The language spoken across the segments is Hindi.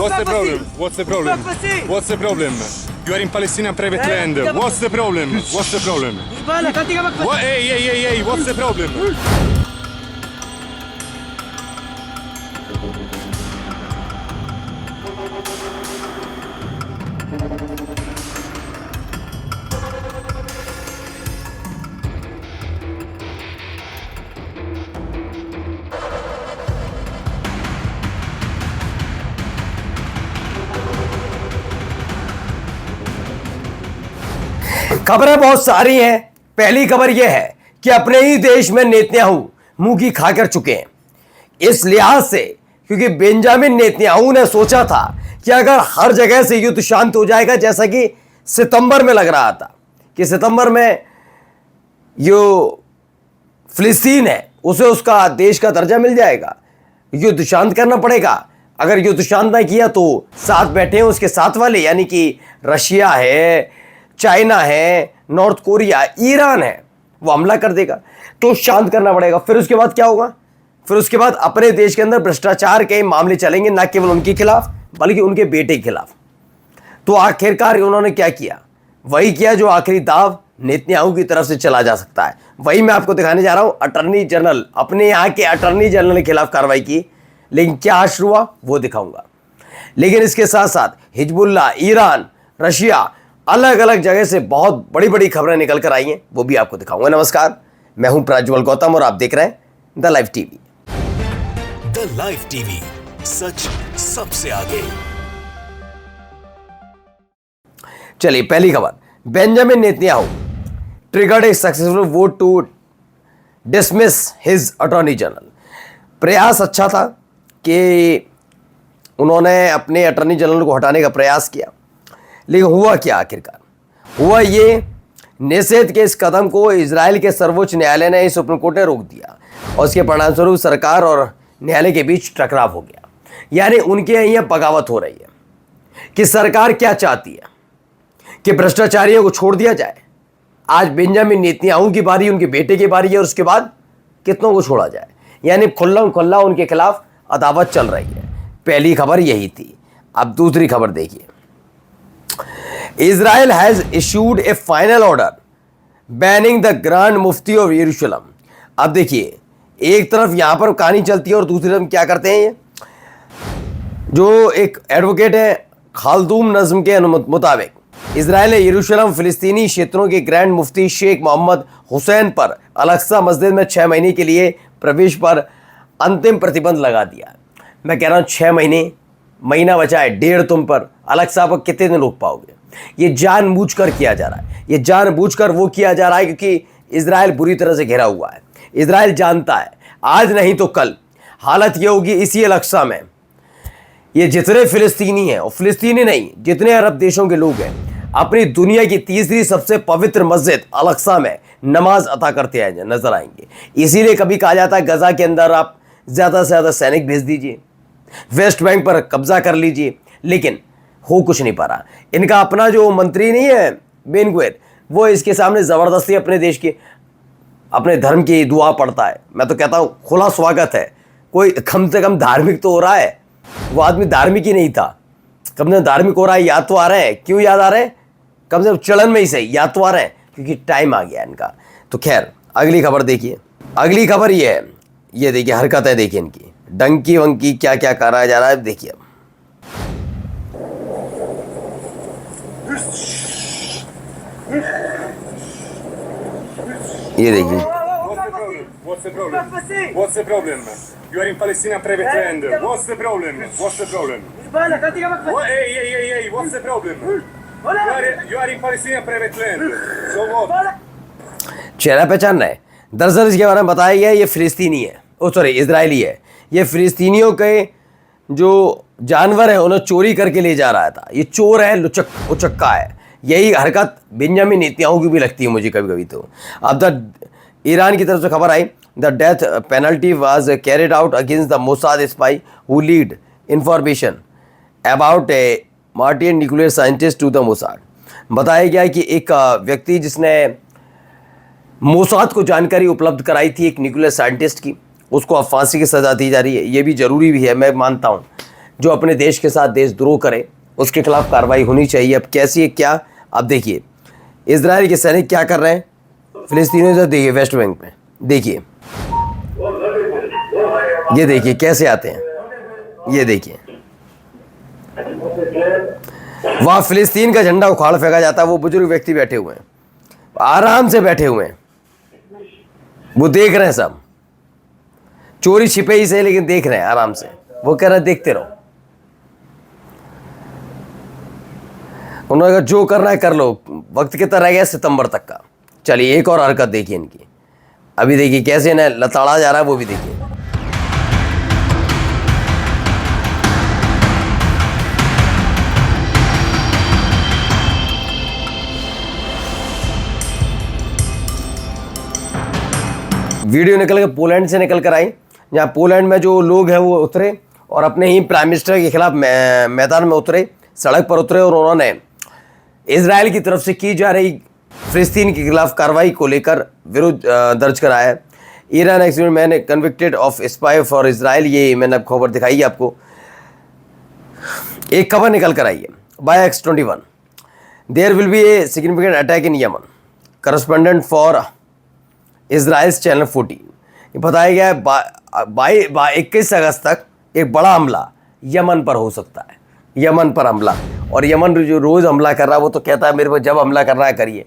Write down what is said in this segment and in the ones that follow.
What's the problem? What's the problem? What's the problem? You are in Palestinian private land. What's the problem? What's the problem? What? Hey, what's the problem? खबरें बहुत सारी हैं। पहली खबर यह है कि अपने ही देश में नेतन्याहू मुंह की खा कर चुके हैं। इस लिहाज से क्योंकि बेंजामिन नेतन्याहू ने सोचा था कि अगर हर जगह से युद्ध शांत हो जाएगा, जैसा कि सितंबर में लग रहा था कि सितंबर में जो फिलिस्तीन है उसे उसका देश का दर्जा मिल जाएगा, युद्ध शांत करना पड़ेगा। अगर युद्ध शांत ना किया तो साथ बैठे हैं उसके साथ वाले, यानी कि रशिया है, चाइना है, नॉर्थ कोरिया, ईरान है, वो हमला कर देगा, तो शांत करना पड़ेगा। फिर उसके बाद क्या होगा? फिर उसके बाद अपने देश के अंदर भ्रष्टाचार के मामले चलेंगे, ना केवल उनके खिलाफ बल्कि उनके बेटे के खिलाफ। तो आखिरकार उन्होंने क्या किया? वही किया जो आखिरी दाव नेतन्याहू की तरफ से चला जा सकता है। वही मैं आपको दिखाने जा रहा हूं। अटर्नी जनरल, अपने यहाँ के अटर्नी जनरल के खिलाफ कार्रवाई की, लेकिन क्या हश्र हुआ वो दिखाऊंगा। लेकिन इसके साथ साथ हिजबुल्लाह, ईरान, रशिया, अलग अलग जगह से बहुत बड़ी बड़ी खबरें निकल कर आई हैं, वो भी आपको दिखाऊंगा। नमस्कार, मैं हूं प्रज्वल गौतम और आप देख रहे हैं the live TV. The live TV, सच सबसे आगे। चलिए, पहली खबर, Benjamin Netanyahu triggered a successful vote to dismiss his attorney general. प्रयास अच्छा था कि उन्होंने अपने अटॉर्नी जनरल को हटाने का प्रयास किया, लेकिन हुआ क्या? आखिरकार हुआ ये, नेसेत के इस कदम को इजराइल के सर्वोच्च न्यायालय ने, सुप्रीम कोर्ट ने रोक दिया और उसके परिणामस्वरूप सरकार और न्यायालय के बीच टकराव हो गया। यानी उनके यहाँ बगावत हो रही है कि सरकार क्या चाहती है कि भ्रष्टाचारियों को छोड़ दिया जाए। आज बेंजामिन नेतन्याहू की बारी, उनके बेटे की बारी है, और उसके बाद कितनों को छोड़ा जाए। यानी खुल्ला उनके खिलाफ अदावत चल रही है। पहली खबर यही थी। अब दूसरी खबर देखिए, Israel has issued a final order banning the Grand Mufti of Jerusalem। अब देखिए, एक तरफ यहां पर कहानी चलती है और दूसरी तरफ क्या करते हैं ये जो एक एडवोकेट है खाल्दूम नज़्म के मुताबिक इजराइल ने यरूशलेम फिलिस्तीनी क्षेत्रों के ग्रैंड मुफ्ती शेख मोहम्मद हुसैन पर अल-अक्सा मस्जिद में 6 महीने के लिए प्रवेश पर अंतिम प्रतिबंध लगा दिया। मैं कह रहा हूं 6 महीना बचा है, 1.5 तुम पर। अल-अक्सा पर कितने दिन रुक पाओगे? ये जानबूझकर किया जा रहा है। ये जानबूझकर वो किया जा रहा है क्योंकि इजराइल बुरी तरह से घिरा हुआ है। इजराइल जानता है आज नहीं तो कल हालत ये होगी इसी अल-अक्सा में। ये जितने फिलिस्तीनी हैं, और फिलिस्तीनी नहीं, जितने अरब देशों के लोग हैं, अपनी दुनिया की तीसरी सबसे पवित्र मस्जिद अल-अक्सा में नमाज अता करते आए नजर आएंगे। इसीलिए कभी कहा जाता है गजा के अंदर आप ज़्यादा से ज़्यादा सैनिक भेज दीजिए, वेस्ट बैंक पर कब्जा कर लीजिए, लेकिन हो कुछ नहीं पा रहा। इनका अपना जो मंत्री नहीं है बेन गुवेर, वो इसके सामने ज़बरदस्ती अपने देश के, अपने धर्म की दुआ पढ़ता है। मैं तो कहता हूँ खुला स्वागत है। कोई कम से कम धार्मिक तो हो रहा है। वो आदमी धार्मिक ही नहीं था, कम से कम धार्मिक हो रहा है। याद तो आ रहे हैं, क्यों याद आ रहे हैं? कम से कम चलन में ही सही याद तो आ रहे हैं, क्योंकि टाइम आ गया इनका। तो खैर, अगली खबर देखिए। अगली खबर ये है, ये देखिए हरकतें देखिए इनकी, डंकी वंकी क्या क्या करा जा रहा है देखिए। ये देखिए, What's the problem? What's the problem? You are in Palestinian private land. What's the problem? What's the problem? What? Hey, what's the problem? You are in Palestinian private land. So what? चेहरा पहचान रहे हैं? दरअसल इसके बारे में बताया गया ये फिलिस्तीनी है, इजरायली है। ये फिलिस्तीनियों के जो जानवर है उन्हें चोरी करके ले जा रहा था। ये चोर है, उचक्का है। यही हरकत बेंजामिन नेतन्याहू की भी लगती है मुझे कभी कभी। तो अब ईरान की तरफ से खबर आई, the death penalty was carried out against the Mossad spy who lead information about a Martin nuclear scientist to the Mossad. बताया गया कि एक व्यक्ति जिसने मोसाद को जानकारी उपलब्ध कराई थी एक न्यूक्लियर साइंटिस्ट की, उसको अब फांसी की सज़ा दी जा रही है। ये भी ज़रूरी भी है, मैं मानता हूँ जो अपने देश के साथ देशद्रोह करे उसके खिलाफ कार्रवाई होनी चाहिए। अब कैसी है क्या, अब देखिए इजराइल के सैनिक क्या कर रहे हैं फिलिस्तीनियों से। देखिए वेस्ट बैंक में देखिए, ये देखिए कैसे आते हैं, ये देखिए वहां फिलिस्तीन का झंडा उखाड़ फेंका जाता है। वो बुजुर्ग व्यक्ति बैठे हुए हैं, आराम से बैठे हुए हैं, वो देख रहे हैं, सब चोरी छिपे ही से लेकिन देख रहे हैं आराम से। वो कह रहे हैं देखते रहो, उन्होंने कहा जो करना है कर लो, वक्त कितना रह गया सितंबर तक का। चलिए एक और हरकत देखिए इनकी, अभी देखिए कैसे इन्हें लताड़ा जा रहा है, वो भी देखिए। वीडियो निकल के पोलैंड से निकल कर आई, जहाँ पोलैंड में जो लोग हैं वो उतरे और अपने ही प्राइम मिनिस्टर के खिलाफ मैदान में उतरे, सड़क पर उतरे और उन्होंने इजराइल की तरफ से की जा रही फिलिस्तीन के खिलाफ कार्रवाई को लेकर विरोध दर्ज कराया है। ईरान एक्सपेरिमेंट मैंने convicted of spy for Israel, ये मैंने खबर दिखाई है आपको। एक खबर निकल कर आई है by X21, there will be a significant attack in Yemen, correspondent for Israel's channel 14। ये बताया गया है 21 अगस्त तक एक बड़ा हमला यमन पर हो सकता है, यमन पर हमला। और यमन जो रोज़ हमला कर रहा है वो तो कहता है मेरे को जब हमला करना है करिए,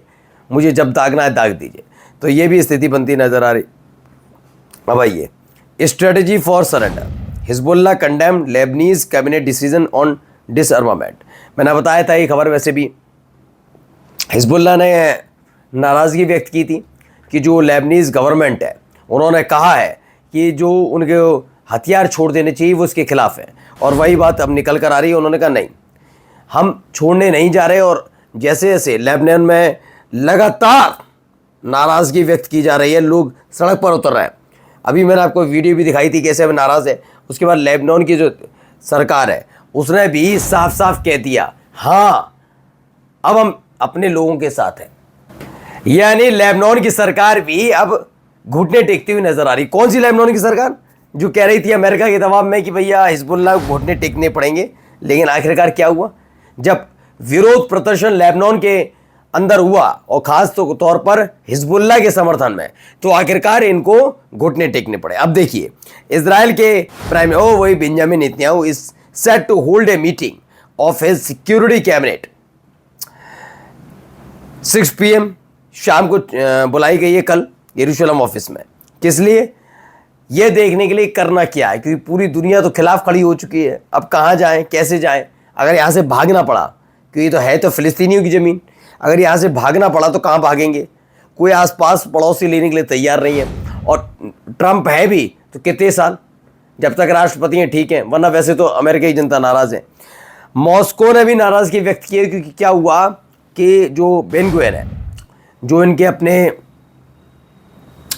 मुझे जब दागना है दाग दीजिए। तो ये भी स्थिति बनती नजर आ रही। अब आइए strategy for surrender, Hezbollah condemn Lebanese cabinet decision on डिसआर्मामेंट। मैंने बताया था ये खबर, वैसे भी हिजबुल्लाह ने नाराज़गी व्यक्त की थी कि जो लेबनीज गवर्नमेंट है उन्होंने कहा है कि जो उनके हथियार छोड़ देने चाहिए वो उसके खिलाफ है। और वही बात अब निकल कर आ रही है, उन्होंने कहा नहीं हम छोड़ने नहीं जा रहे। और जैसे जैसे लेबनान में लगातार नाराज़गी व्यक्त की जा रही है, लोग सड़क पर उतर रहे हैं। अभी मैंने आपको वीडियो भी दिखाई थी कैसे अब नाराज़ है। उसके बाद लेबनान की जो सरकार है उसने भी साफ साफ कह दिया हाँ अब हम अपने लोगों के साथ हैं। यानी लेबनान की सरकार भी अब घुटने टेकती हुई नजर आ रही। कौन सी लेबनान की सरकार जो कह रही थी अमेरिका के दबाव में कि भैया हिजबुल्लाह को घुटने टेकने पड़ेंगे, लेकिन आखिरकार क्या हुआ जब विरोध प्रदर्शन लेबनान के अंदर हुआ और खास तौर पर हिजबुल्लाह के समर्थन में, तो आखिरकार इनको घुटने टेकने पड़े। अब देखिए इजराइल के प्राइम वही Benjamin Netanyahu is set to hold a meeting of his security cabinet 6 PM शाम को बुलाई गई है कल यरूशलेम ऑफिस में। किस लिए? यह देखने के लिए करना क्या है, क्योंकि पूरी दुनिया तो खिलाफ खड़ी हो चुकी है। अब कहाँ जाएं, कैसे जाएं? अगर यहाँ से भागना पड़ा, क्योंकि तो है तो फिलिस्तीनियों की ज़मीन, अगर यहाँ से भागना पड़ा तो कहाँ भागेंगे? कोई आसपास पड़ोसी लेने के लिए तैयार नहीं है। और ट्रंप है भी तो कितने साल, जब तक राष्ट्रपति हैं ठीक है, वरना वैसे तो अमेरिका की जनता नाराज़ है। मॉस्को ने भी नाराज़गी व्यक्त की है, क्योंकि क्या हुआ कि जो बेन गुवेन है, जो इनके अपने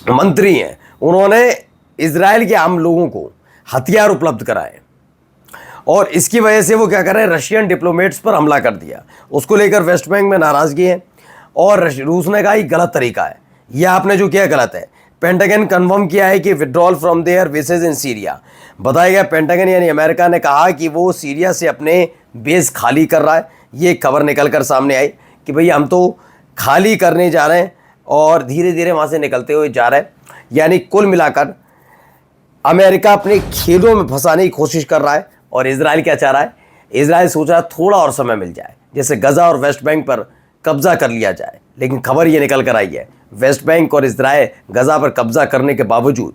मंत्री हैं, उन्होंने इजराइल के आम लोगों को हथियार उपलब्ध कराए और इसकी वजह से वो क्या कर रहे हैं, रशियन डिप्लोमेट्स पर हमला कर दिया। उसको लेकर वेस्ट बैंक में नाराज़गी है और रूस ने कहा ये गलत तरीका है, यह आपने जो किया गलत है। पेंटागन कन्फर्म किया है कि withdrawal from their bases in Syria. बताया गया पेंटागन यानी अमेरिका ने कहा कि वो सीरिया से अपने बेस खाली कर रहा है। ये खबर निकल कर सामने आई कि भई हम तो खाली करने जा रहे हैं और धीरे धीरे वहाँ से निकलते हुए जा रहे हैं। यानी कुल मिलाकर अमेरिका अपने खेलों में फंसाने की कोशिश कर रहा है और इजराइल क्या चाह रहा है, इजराइल सोच रहा है थोड़ा और समय मिल जाए, जैसे गजा और वेस्ट बैंक पर कब्जा कर लिया जाए। लेकिन खबर ये निकल कर आई है वेस्ट बैंक और इजराइल गजा पर कब्जा करने के बावजूद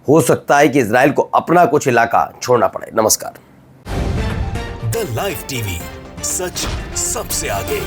हो सकता है कि इजराइल को अपना कुछ इलाका छोड़ना पड़े। नमस्कार। द लाइव टीवी, सच सबसे आगे।